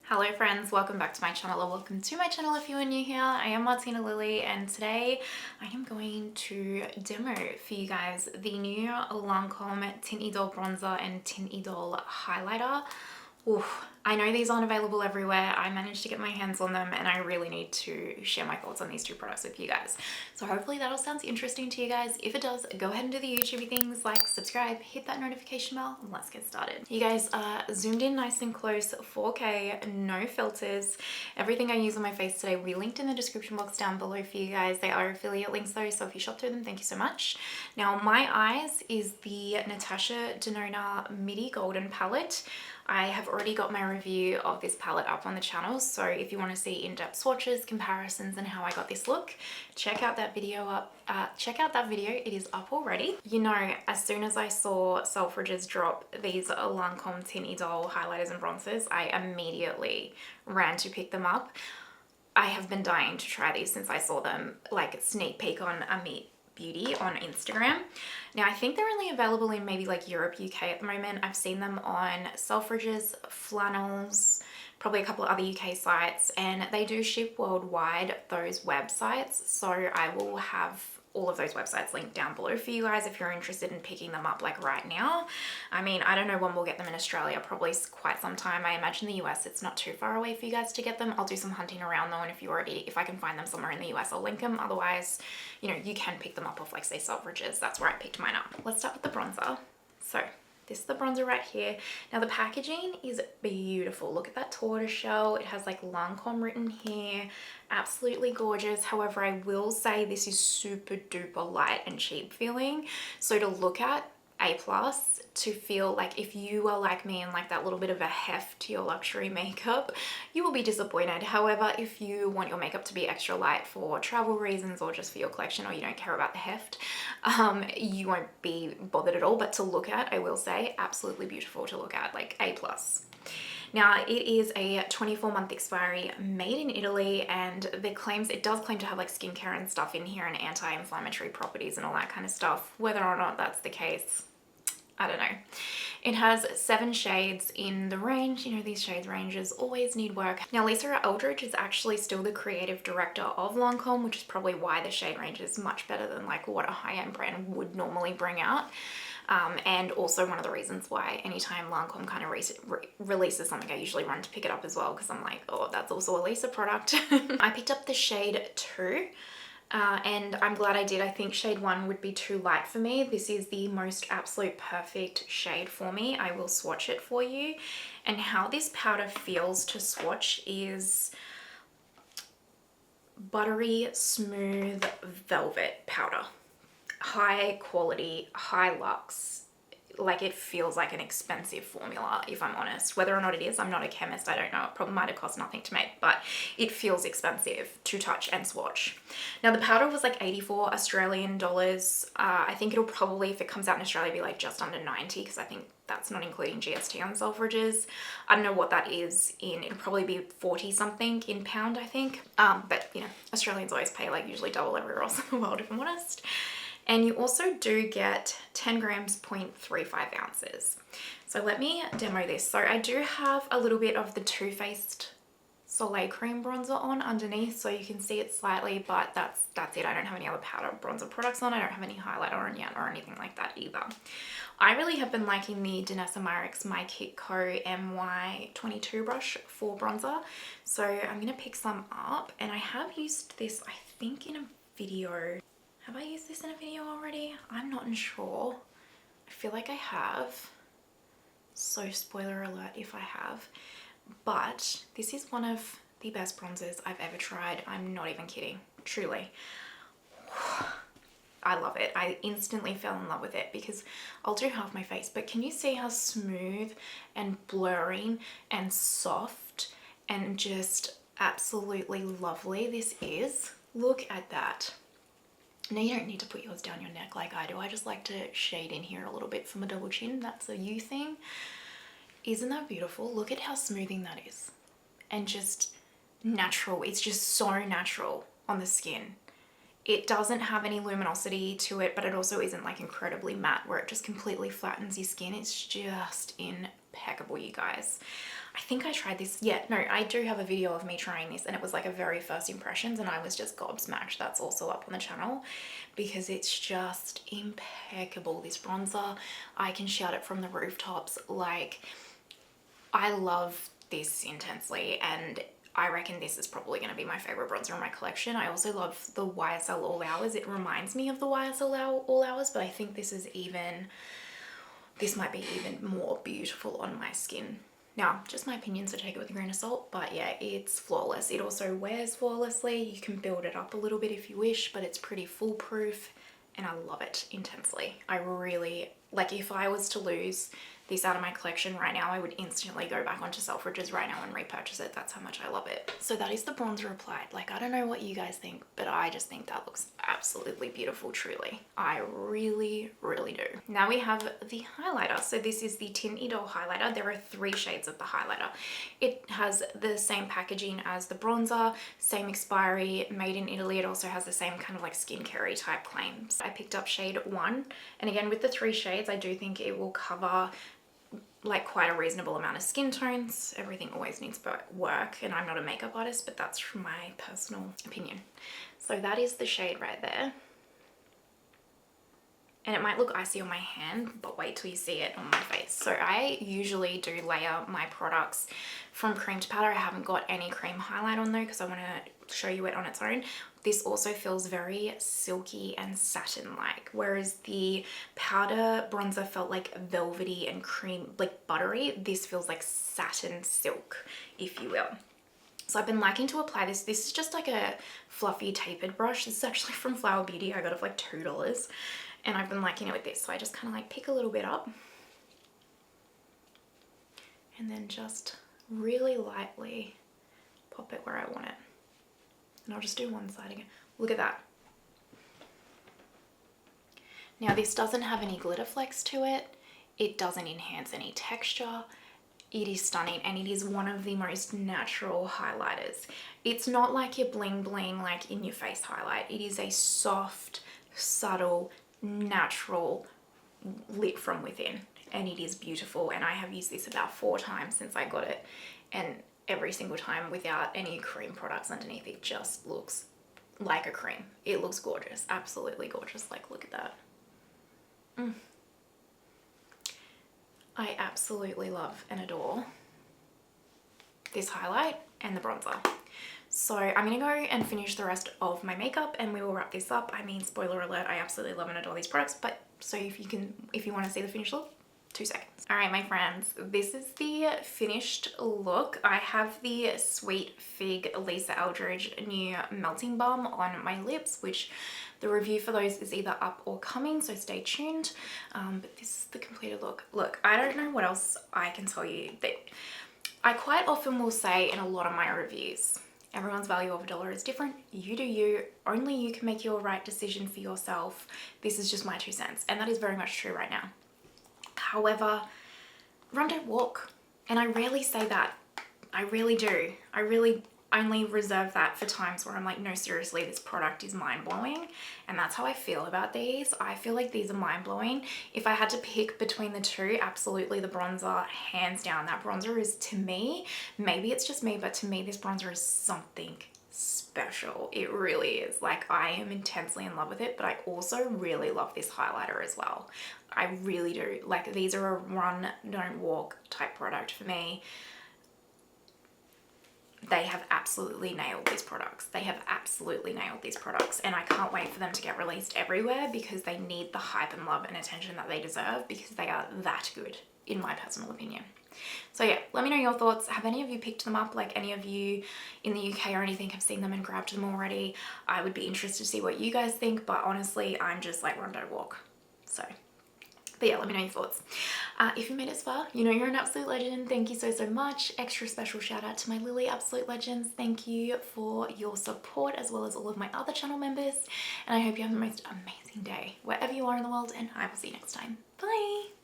Hello friends, welcome back to my channel, or welcome to my channel if you are new here. I am Martina Lily and today I am going to demo for you guys the new Lancome Teint Idole bronzer and Teint Idole highlighter. Oof, I know these aren't available everywhere. I managed to get my hands on them and I really need to share my thoughts on these two products with you guys. So hopefully that all sounds interesting to you guys. If it does, go ahead and do the YouTube things like subscribe, hit that notification bell, and let's get started. You guys are zoomed in nice and close, 4K, no filters. Everything I use on my face today will be linked in the description box down below for you guys. They are affiliate links though, so if you shop through them, thank you so much. Now my eyes is the Natasha Denona Midi Golden palette. I have already got my review of this palette up on the channel, so if you want to see in-depth swatches, comparisons, and how I got this look, check out that video it is up already. You know, as soon as I saw Selfridges drop these Lancome Teint Idole highlighters and bronzers, I immediately ran to pick them up. I have been dying to try these since I saw them, like sneak peek on Meet Beauty on Instagram. Now I think they're only available in maybe like Europe, UK at the moment. I've seen them on Selfridges, Flannels, probably a couple of other UK sites, and they do ship worldwide, those websites. So I will have all of those websites linked down below for you guys if you're interested in picking them up like right now. I mean, I don't know when we'll get them in Australia, probably quite some time. I imagine the US, it's not too far away for you guys to get them. I'll do some hunting around though, and if I can find them somewhere in the US, I'll link them. Otherwise, you know, you can pick them up off like say Selfridges. That's where I picked mine up. Let's start with the bronzer. So this is the bronzer right here. Now the packaging is beautiful. Look at that tortoiseshell. It has like Lancome written here. Absolutely gorgeous. However, I will say this is super duper light and cheap feeling. So to look at A+, to feel like if you are like me and like that little bit of a heft to your luxury makeup, you will be disappointed. However, if you want your makeup to be extra light for travel reasons or just for your collection, or you don't care about the heft, you won't be bothered at all. But to look at, I will say, absolutely beautiful to look at, like A+. Now it is a 24-month expiry, made in Italy, and it does claim to have like skincare and stuff in here and anti-inflammatory properties and all that kind of stuff. Whether or not that's the case, I don't know. It has 7 shades in the range. You know, these shades ranges always need work. Now Lisa Eldridge is actually still the creative director of Lancome, which is probably why the shade range is much better than like what a high-end brand would normally bring out. And also one of the reasons why anytime Lancome kind of releases something, I usually run to pick it up as well, because I'm like, oh, that's also a Lisa product. I picked up the shade 2. And I'm glad I did. I think shade 1 would be too light for me. This is the most absolute perfect shade for me. I will swatch it for you. And how this powder feels to swatch is buttery, smooth velvet powder. High quality, high luxe. Like, it feels like an expensive formula, if I'm honest. Whether or not it is, I'm not a chemist, I don't know. It probably might have cost nothing to make, but it feels expensive to touch and swatch. Now the powder was like 84 Australian dollars. I think it'll probably, if it comes out in Australia, be like just under 90, because I think that's not including GST on Selfridges. I don't know what that is in, it'll probably be 40 something in pound, I think. But you know, Australians always pay like usually double everywhere else in the world, if I'm honest. And you also do get 10 grams, 0.35 ounces. So let me demo this. So I do have a little bit of the Too Faced Soleil Cream bronzer on underneath, so you can see it slightly, but that's it. I don't have any other powder bronzer products on. I don't have any highlighter on yet or anything like that either. I really have been liking the Denona Myricks My Kit Co MY22 brush for bronzer. So I'm gonna pick some up, and I have used this, I think, in a video. Have I used this in a video already? I'm not sure. I feel like I have. So spoiler alert if I have. But this is one of the best bronzers I've ever tried. I'm not even kidding. Truly. I love it. I instantly fell in love with it because I'll do half my face, but can you see how smooth and blurring and soft and just absolutely lovely this is? Look at that. Now you don't need to put yours down your neck like I do. I just like to shade in here a little bit for my double chin. That's a you thing. Isn't that beautiful? Look at how smoothing that is. And just natural. It's just so natural on the skin. It doesn't have any luminosity to it, but it also isn't like incredibly matte where it just completely flattens your skin. It's just in impeccable, you guys. I think I tried this. Yeah, no, I do have a video of me trying this, and it was like a very first impressions, and I was just gobsmacked. That's also up on the channel because it's just impeccable. This bronzer, I can shout it from the rooftops. Like, I love this intensely, and I reckon this is probably going to be my favorite bronzer in my collection. I also love the YSL All Hours. It reminds me of the YSL All Hours, but I think this might be even more beautiful on my skin. Now, just my opinion, so take it with a grain of salt, but yeah, it's flawless. It also wears flawlessly. You can build it up a little bit if you wish, but it's pretty foolproof, and I love it intensely. I really, like, if I was to lose this out of my collection right now, I would instantly go back onto Selfridges right now and repurchase it. That's how much I love it. So that is the bronzer applied. Like, I don't know what you guys think, but I just think that looks absolutely beautiful, truly. I really, really do. Now we have the highlighter. So this is the Teint Idole highlighter. There are 3 shades of the highlighter. It has the same packaging as the bronzer, same expiry, made in Italy. It also has the same kind of like skincare-y type claims. I picked up shade 1, and again, with the 3 shades, I do think it will cover like quite a reasonable amount of skin tones. Everything always needs work, and I'm not a makeup artist, but that's from my personal opinion. So that is the shade right there. And it might look icy on my hand, but wait till you see it on my face. So I usually do layer my products from cream to powder. I haven't got any cream highlight on though, because I want to show you it on its own. This also feels very silky and satin-like, whereas the powder bronzer felt like velvety and cream, like buttery. This feels like satin silk, if you will. So I've been liking to apply this. This is just like a fluffy tapered brush. This is actually from Flower Beauty. I got it for like $2. And I've been liking it with this. So I just kind of like pick a little bit up. And then just really lightly pop it where I want it. And I'll just do one side again. Look at that. Now this doesn't have any glitter flecks to it. It doesn't enhance any texture. It is stunning, and it is one of the most natural highlighters. It's not like your bling bling, like in your face highlight. It is a soft, subtle, natural lit from within, and it is beautiful. And I have used this about 4 times since I got it, and every single time without any cream products underneath. It just looks like a cream. It looks gorgeous, absolutely gorgeous. Like, look at that. I absolutely love and adore this highlight and the bronzer. So I'm gonna go and finish the rest of my makeup, and we will wrap this up. I mean, spoiler alert, I absolutely love and adore these products, but so if you want to see the finished look, 2 seconds. All right, my friends, this is the finished look. I have the Sweet Fig Lisa Eldridge new melting balm on my lips, which the review for those is either up or coming, so stay tuned. But this is the completed look. Look, I don't know what else I can tell you. That I quite often will say in a lot of my reviews, everyone's value of $1 is different. You do you. Only you can make your right decision for yourself. This is just my 2 cents, and that is very much true right now. However, run, don't walk. And I rarely say that. I really do. I really only reserve that for times where I'm like, no, seriously, this product is mind-blowing. And that's how I feel about these. I feel like these are mind-blowing. If I had to pick between the 2, absolutely the bronzer, hands down. That bronzer is, to me, maybe it's just me, but to me, this bronzer is something special. It really is. Like, I am intensely in love with it, but I also really love this highlighter as well. I really do. Like, these are a run, don't walk type product for me. They have absolutely nailed these products. They have absolutely nailed these products, and I can't wait for them to get released everywhere, because they need the hype and love and attention that they deserve, because they are that good, in my personal opinion. So yeah, let me know your thoughts. Have any of you picked them up? Like, any of you in the UK or anything have seen them and grabbed them already? I would be interested to see what you guys think, but honestly, I'm just like, run, don't walk. So, but yeah, let me know your thoughts. If you made it this far, you know you're an absolute legend. Thank you so, so much. Extra special shout out to my Lily Absolute Legends. Thank you for your support, as well as all of my other channel members. And I hope you have the most amazing day wherever you are in the world, and I will see you next time. Bye.